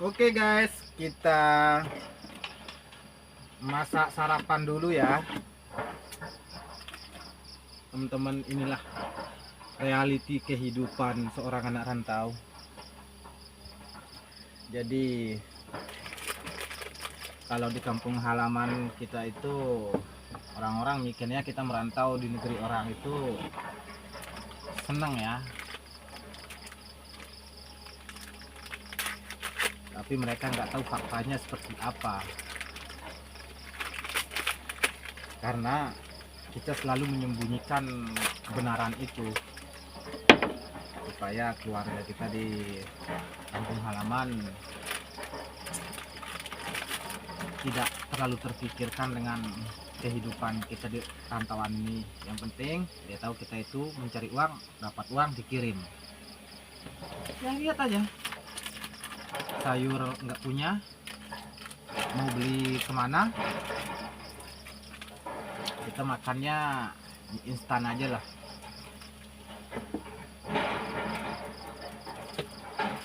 Oke guys, kita masak sarapan dulu ya teman-teman. Inilah reality kehidupan seorang anak rantau. Jadi kalau di kampung halaman kita itu orang-orang mikirnya kita merantau di negeri orang itu seneng ya, tapi mereka nggak tahu faktanya seperti apa, karena kita selalu menyembunyikan kebenaran itu supaya keluarga kita di kampung halaman tidak terlalu terpikirkan dengan kehidupan kita di rantauan ini. Yang penting dia tahu kita itu mencari uang, dapat uang dikirim. Ya lihat aja, sayur nggak punya, mau beli kemana, kita makannya instan aja lah.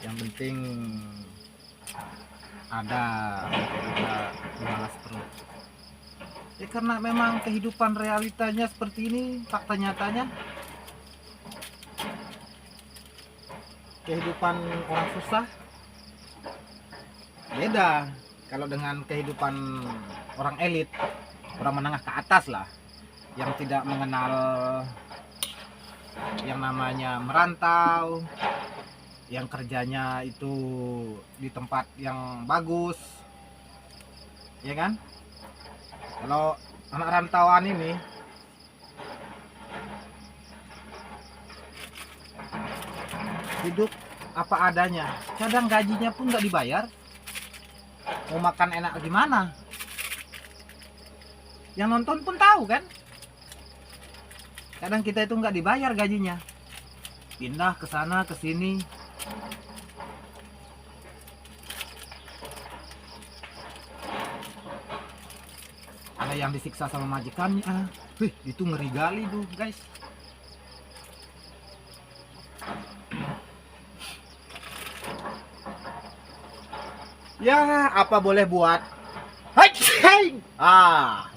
Yang penting ada, kita malas perut ya, karena memang kehidupan realitanya seperti ini. Fakta nyatanya kehidupan orang susah beda kalau dengan kehidupan orang elit, orang menengah ke atas lah, yang tidak mengenal yang namanya merantau, yang kerjanya itu di tempat yang bagus, ya kan? Kalau anak rantauan ini hidup apa adanya, kadang gajinya pun nggak dibayar, mau makan enak gimana? Yang nonton pun tahu kan, kadang kita itu nggak dibayar gajinya, pindah ke sana ke sini. Ada yang disiksa sama majikannya. Itu ngeri gali tuh guys. Ya apa boleh buat. Hai.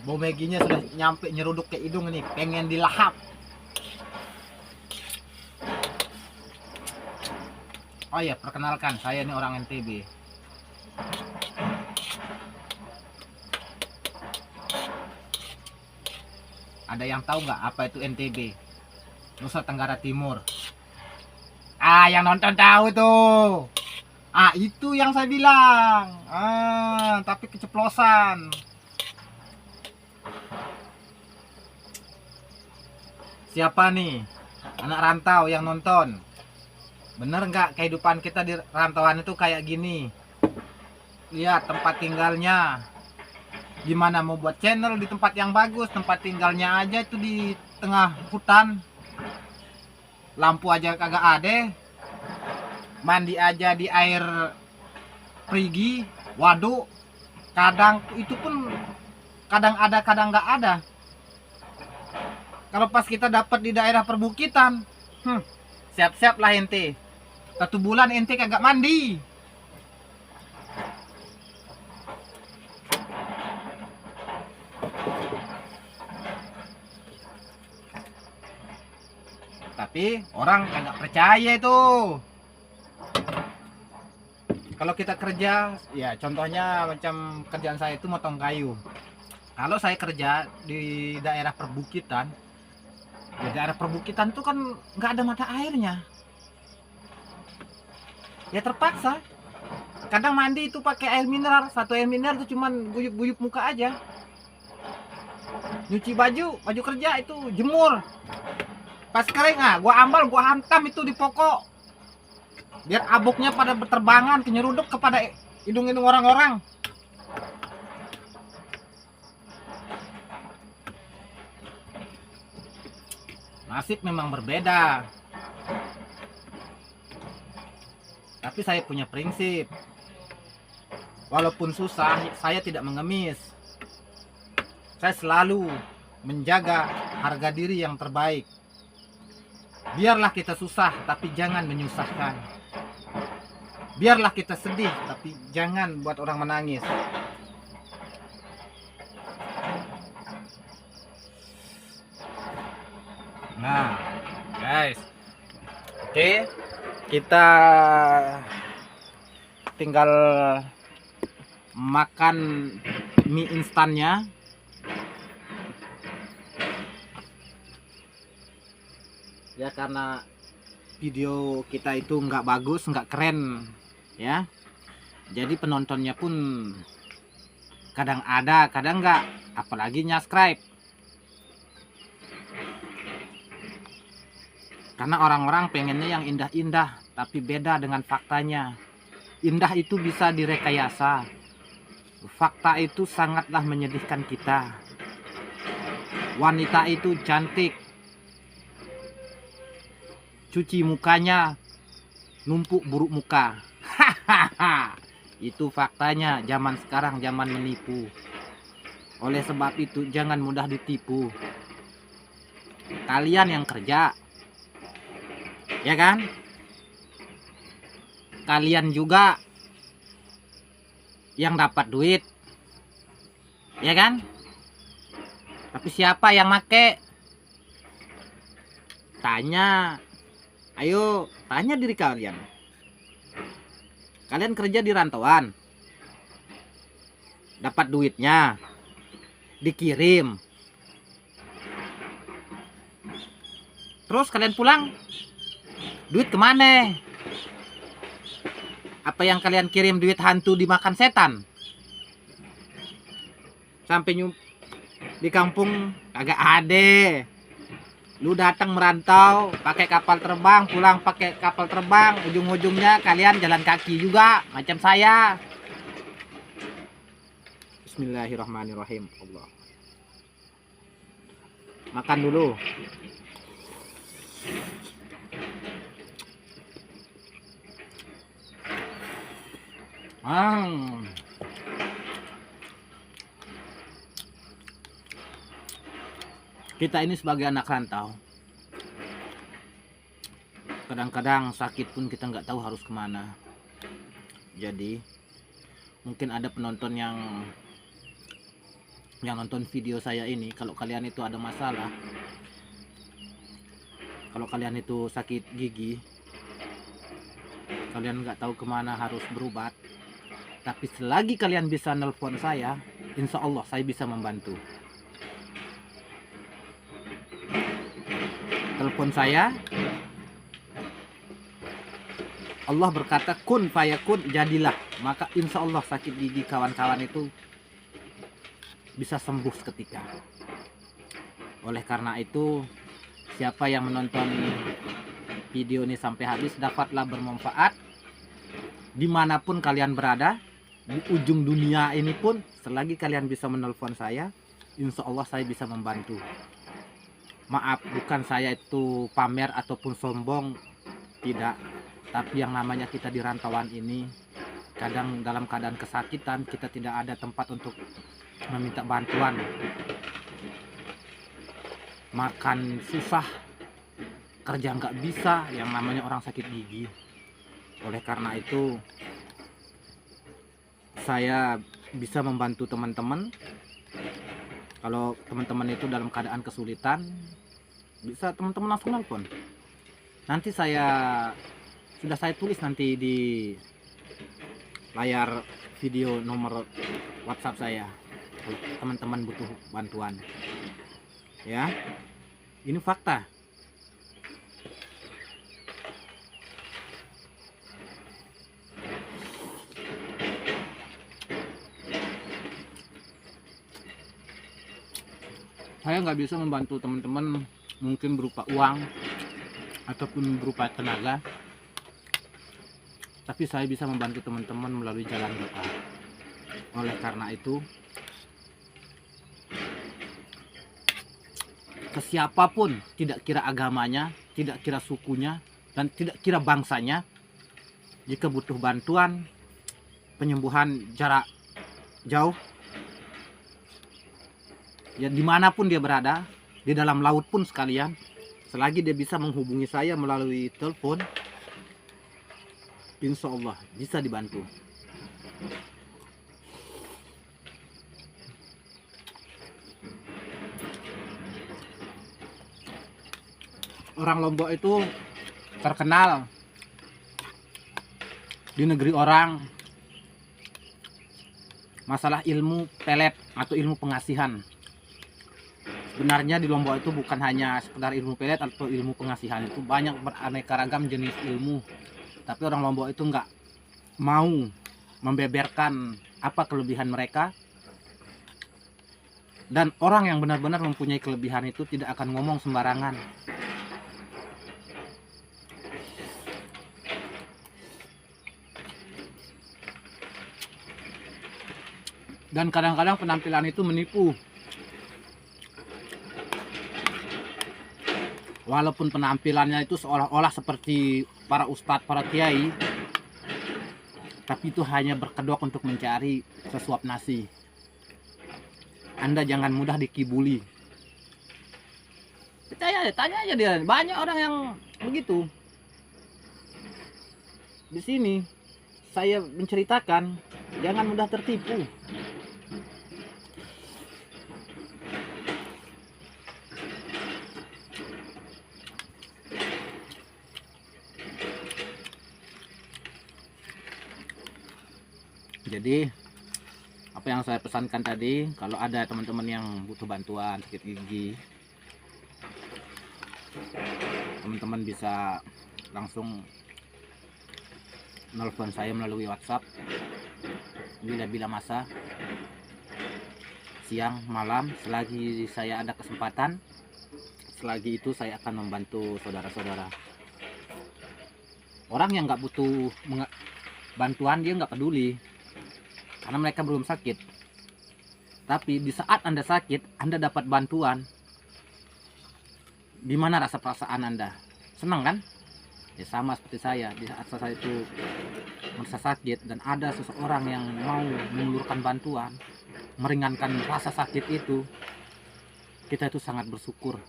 Bau Meginya sudah nyampe nyeruduk ke hidung ini, pengen dilahap. Oh ya, perkenalkan, saya ini orang NTB. Ada yang tahu nggak apa itu NTB? Nusa Tenggara Timur. Yang nonton tahu tuh. Itu yang saya bilang. Tapi keceplosan. Siapa nih anak rantau yang nonton? Bener nggak kehidupan kita di rantauan itu kayak gini? Lihat tempat tinggalnya. Gimana mau buat channel di tempat yang bagus, tempat tinggalnya aja itu di tengah hutan, lampu aja kagak ada, mandi aja di air perigi, waduk, kadang itu pun kadang ada kadang nggak ada. Kalau pas kita dapat di daerah perbukitan, siap-siap lah ente, 1 bulan ente kagak mandi. Tapi orang nggak percaya itu. Kalau kita kerja, ya contohnya macam kerjaan saya itu motong kayu. Kalau saya kerja di daerah perbukitan, di daerah perbukitan itu kan nggak ada mata airnya. Ya terpaksa. Kadang mandi itu pakai air mineral, 1 air mineral itu cuman guyup-guyup muka aja. Nyuci baju kerja itu jemur. Pas kering gua ambal, gua hantam itu di pokok, biar abuknya pada berterbangan nyeruduk kepada hidung-hidung orang-orang. Nasib memang berbeda, tapi saya punya prinsip. Walaupun susah, saya tidak mengemis. Saya selalu menjaga harga diri yang terbaik. Biarlah kita susah, tapi jangan menyusahkan. Biarlah kita sedih, tapi jangan buat orang menangis. Nah, guys, oke, kita tinggal makan mie instannya. Ya, karena video kita itu nggak bagus, nggak keren, ya. Jadi penontonnya pun kadang ada, kadang nggak. Apalagi subscribe. Karena orang-orang pengennya yang indah-indah, tapi beda dengan faktanya. Indah itu bisa direkayasa. Fakta itu sangatlah menyedihkan kita. Wanita itu cantik, cuci mukanya numpuk buruk muka. Hahaha. Itu faktanya. Zaman sekarang zaman menipu. Oleh sebab itu jangan mudah ditipu. Kalian yang kerja, ya kan? Kalian juga yang dapat duit, ya kan? Tapi siapa yang make? Tanya. Ayo, tanya diri kalian. Kalian kerja di rantauan, dapat duitnya, dikirim. Terus kalian pulang, duit kemana? Apa yang kalian kirim duit hantu dimakan setan? Sampai di kampung kagak ada. Lu datang merantau pakai kapal terbang, pulang pakai kapal terbang, ujung-ujungnya kalian jalan kaki juga macam saya. Bismillahirrahmanirrahim. Allah. Makan dulu. Kita ini sebagai anak rantau, kadang-kadang sakit pun kita nggak tahu harus kemana. Jadi mungkin ada penonton yang nonton video saya ini, kalau kalian itu ada masalah, kalau kalian itu sakit gigi, kalian nggak tahu kemana harus berobat, tapi selagi kalian bisa nelpon saya, insya Allah saya bisa membantu. Telepon saya, Allah berkata kun fayakun, jadilah, maka insya Allah sakit gigi kawan-kawan itu bisa sembuh seketika. Oleh karena itu, siapa yang menonton video ini sampai habis dapatlah bermanfaat. Dimanapun kalian berada, di ujung dunia ini pun, selagi kalian bisa menelpon saya, insya Allah saya bisa membantu. Maaf, bukan saya itu pamer ataupun sombong, tidak. Tapi yang namanya kita di rantauan ini, kadang dalam keadaan kesakitan, kita tidak ada tempat untuk meminta bantuan. Makan susah, kerja nggak bisa, yang namanya orang sakit gigi. Oleh karena itu, saya bisa membantu teman-teman. Kalau teman-teman itu dalam keadaan kesulitan, bisa teman-teman langsung nelpon. Nanti sudah saya tulis nanti di layar video nomor WhatsApp saya kalau teman-teman butuh bantuan. Ya, ini fakta. Saya nggak bisa membantu teman-teman mungkin berupa uang ataupun berupa tenaga, tapi saya bisa membantu teman-teman melalui jalan doa. Oleh karena itu, ke siapapun, tidak kira agamanya, tidak kira sukunya, dan tidak kira bangsanya, jika butuh bantuan penyembuhan jarak jauh, ya dimanapun dia berada, di dalam laut pun sekalian, selagi dia bisa menghubungi saya melalui telepon, insya Allah bisa dibantu. Orang Lombok itu terkenal di negeri orang masalah ilmu pelet atau ilmu pengasihan. Sebenarnya di Lombok itu bukan hanya sekedar ilmu pelet atau ilmu pengasihan, itu banyak beraneka ragam jenis ilmu. Tapi orang Lombok itu nggak mau membeberkan apa kelebihan mereka. Dan orang yang benar-benar mempunyai kelebihan itu tidak akan ngomong sembarangan. Dan kadang-kadang penampilan itu menipu. Walaupun penampilannya itu seolah-olah seperti para ustadz, para kiai, tapi itu hanya berkedok untuk mencari sesuap nasi. Anda jangan mudah dikibuli. Percaya, tanya aja dia. Banyak orang yang begitu. Di sini saya menceritakan, jangan mudah tertipu. Jadi apa yang saya pesankan tadi, kalau ada teman-teman yang butuh bantuan sakit gigi, teman-teman bisa langsung nelfon saya melalui WhatsApp bila masa, siang, malam, selagi saya ada kesempatan. Selagi itu saya akan membantu saudara-saudara. Orang yang nggak butuh bantuan dia nggak peduli, karena mereka belum sakit. Tapi di saat Anda sakit, Anda dapat bantuan, gimana rasa perasaan Anda? Senang kan? Ya sama seperti saya. Di saat saya itu merasa sakit dan ada seseorang yang mau mengulurkan bantuan, meringankan rasa sakit itu, kita itu sangat bersyukur.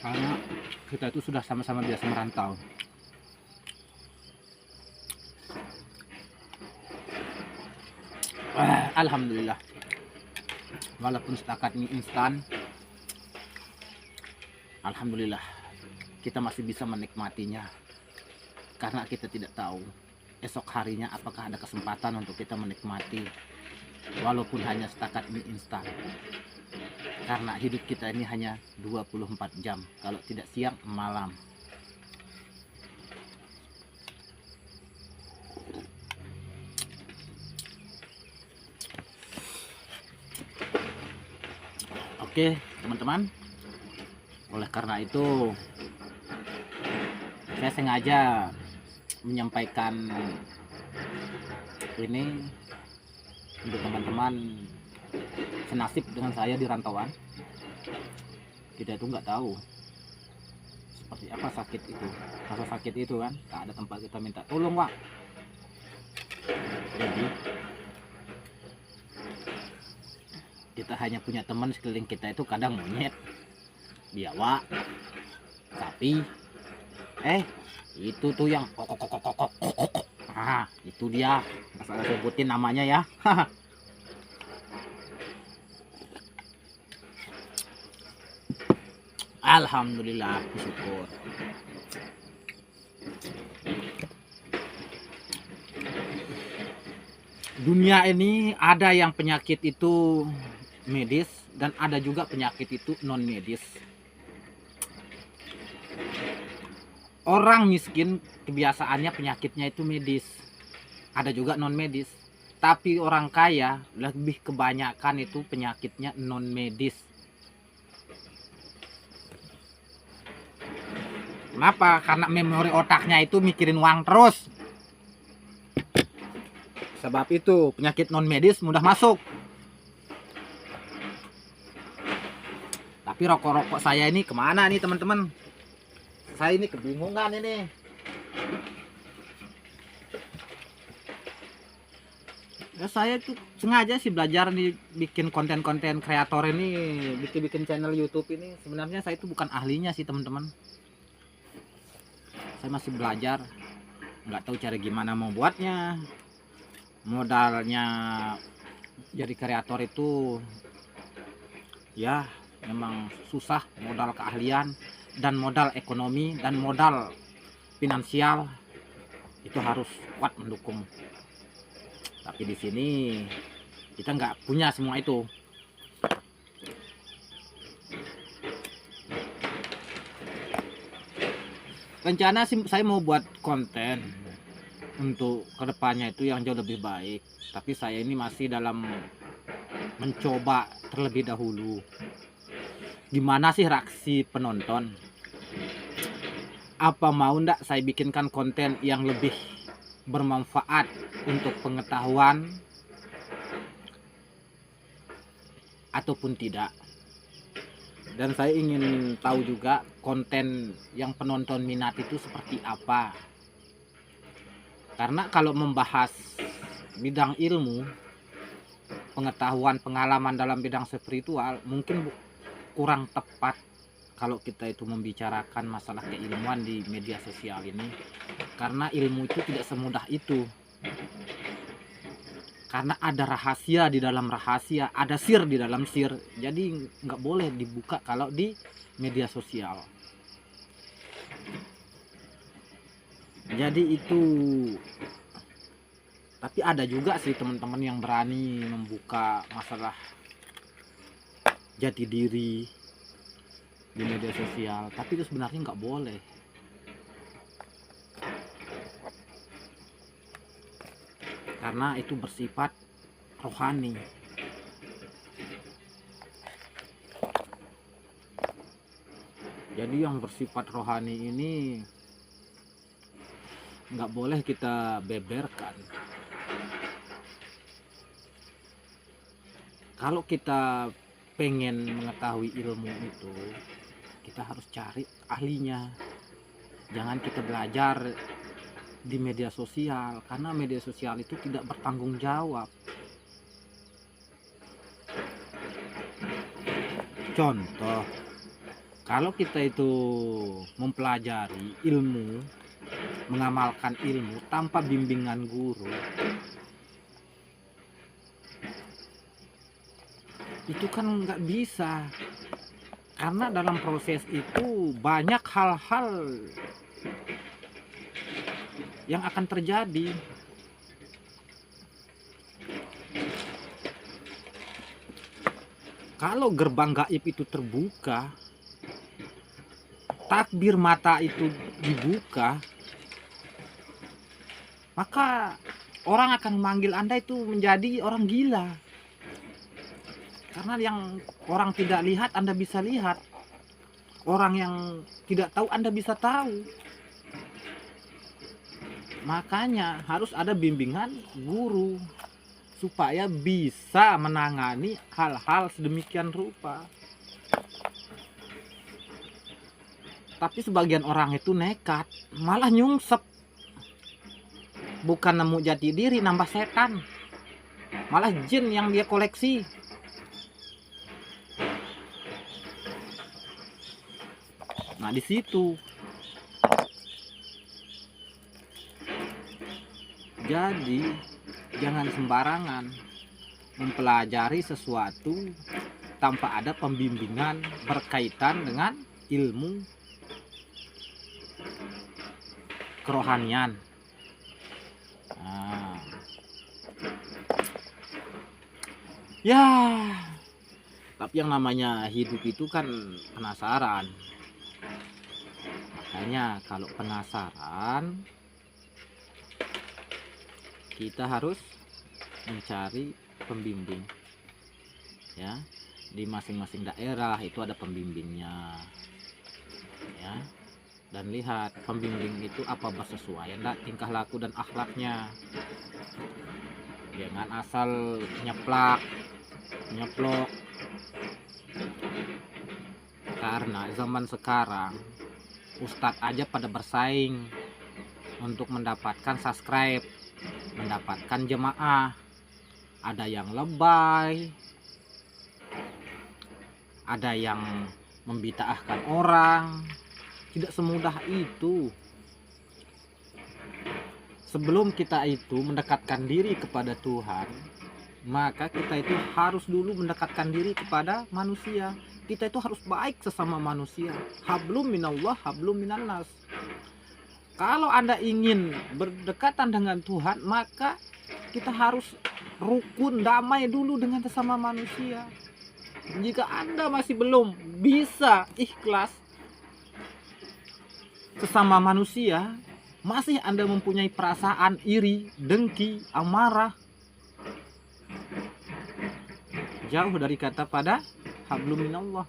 Karena kita itu sudah sama-sama biasa merantau. Alhamdulillah, walaupun setakat mie instan, alhamdulillah kita masih bisa menikmatinya, karena kita tidak tahu esok harinya apakah ada kesempatan untuk kita menikmati walaupun hanya setakat mie instan. Karena hidup kita ini hanya 24 jam, kalau tidak siang malam. Oke teman-teman, oleh karena itu saya sengaja menyampaikan ini untuk teman-teman senasib dengan saya di rantauan. Kita itu nggak tahu seperti apa sakit itu, rasa sakit itu kan, tak ada tempat kita minta tolong, Pak. Jadi kita hanya punya teman sekeliling kita itu kadang monyet, biawak, sapi, itu tuh yang kokok. Ah, itu dia, nggak salah sebutin namanya ya. Alhamdulillah, syukur. Dunia ini ada yang penyakit itu medis dan ada juga penyakit itu non medis. Orang miskin kebiasaannya penyakitnya itu medis, ada juga non medis. Tapi orang kaya lebih kebanyakan itu penyakitnya non medis. Kenapa? Karena memori otaknya itu mikirin uang terus. Sebab itu penyakit non medis mudah masuk. Tapi rokok-rokok saya ini kemana nih teman-teman? Saya ini kebingungan ini. Ya, saya tuh sengaja sih belajar nih bikin konten-konten kreator ini, bikin channel YouTube ini. Sebenarnya saya itu bukan ahlinya sih teman-teman. saya masih belajar, nggak tahu cara gimana mau buatnya. Modalnya jadi kreator itu ya memang susah, modal keahlian dan modal ekonomi dan modal finansial itu harus kuat mendukung. Tapi di sini kita nggak punya semua itu. Rencana sih saya mau buat konten untuk kedepannya itu yang jauh lebih baik. Tapi saya ini masih dalam mencoba terlebih dahulu. Gimana sih reaksi penonton? Apa mau ndak saya bikinkan konten yang lebih bermanfaat untuk pengetahuan ataupun tidak? Dan saya ingin tahu juga konten yang penonton minat itu seperti apa. Karena kalau membahas bidang ilmu, pengetahuan, pengalaman dalam bidang spiritual mungkin kurang tepat kalau kita itu membicarakan masalah keilmuan di media sosial ini. Karena ilmu itu tidak semudah itu. Karena ada rahasia di dalam rahasia, ada sir di dalam sir. Jadi nggak boleh dibuka kalau di media sosial. Jadi itu. Tapi ada juga sih teman-teman yang berani membuka masalah jati diri di media sosial. Tapi itu sebenarnya nggak boleh. Karena itu bersifat rohani. Jadi yang bersifat rohani ini nggak boleh kita beberkan. Kalau kita pengen mengetahui ilmu itu, kita harus cari ahlinya. Jangan kita belajar di media sosial, karena media sosial itu tidak bertanggung jawab. Contoh, kalau kita itu mempelajari ilmu, mengamalkan ilmu tanpa bimbingan guru, itu kan nggak bisa. Karena dalam proses itu banyak hal-hal yang akan terjadi. Kalau gerbang gaib itu terbuka, takbir mata itu dibuka, maka orang akan memanggil Anda itu menjadi orang gila. Karena yang orang tidak lihat Anda bisa lihat, orang yang tidak tahu Anda bisa tahu. Makanya harus ada bimbingan guru supaya bisa menangani hal-hal sedemikian rupa. Tapi sebagian orang itu nekat, malah nyungsep. Bukan nemu jati diri, nambah setan. Malah jin yang dia koleksi. Nah, di situ. Jadi jangan sembarangan mempelajari sesuatu tanpa ada pembimbingan berkaitan dengan ilmu kerohanian. Nah. Ya, tapi yang namanya hidup itu kan penasaran. Makanya kalau penasaran, kita harus mencari pembimbing. Ya, di masing-masing daerah itu ada pembimbingnya. Ya. Dan lihat pembimbing itu apa bersesuaian enggak tingkah laku dan akhlaknya. Jangan asal nyeplok. Karena zaman sekarang ustadz aja pada bersaing untuk mendapatkan subscribe, mendapatkan jemaah. Ada yang lebay, ada yang membid'ahkan orang. Tidak semudah itu. sebelum kita itu mendekatkan diri kepada Tuhan, maka kita itu harus dulu mendekatkan diri kepada manusia. Kita itu harus baik sesama manusia. Hablum minallah, hablum minannas. Kalau Anda ingin berdekatan dengan Tuhan, maka kita harus rukun, damai dulu dengan sesama manusia. Jika Anda masih belum bisa ikhlas sesama manusia, masih Anda mempunyai perasaan iri, dengki, amarah, jauh dari kata pada hablum minallah.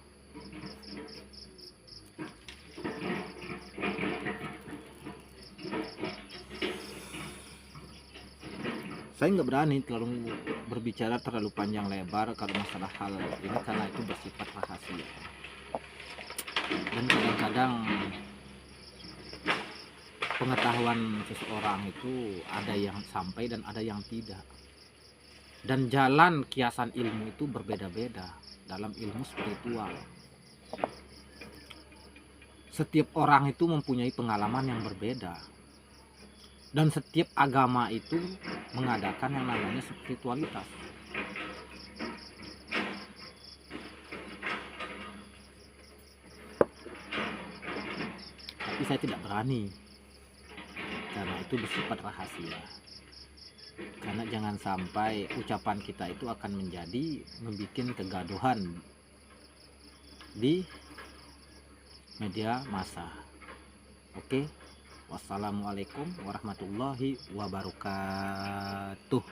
Saya nggak berani terlalu berbicara terlalu panjang lebar kalau masalah hal ini, karena itu bersifat rahasia. Dan kadang-kadang pengetahuan seseorang itu ada yang sampai dan ada yang tidak. Dan jalan kiasan ilmu itu berbeda-beda dalam ilmu spiritual. Setiap orang itu mempunyai pengalaman yang berbeda. Dan setiap agama itu mengadakan yang namanya spiritualitas. Tapi saya tidak berani, karena itu bersifat rahasia. Karena jangan sampai ucapan kita itu akan menjadi membuat kegaduhan di media massa. Oke. Wassalamualaikum warahmatullahi wabarakatuh.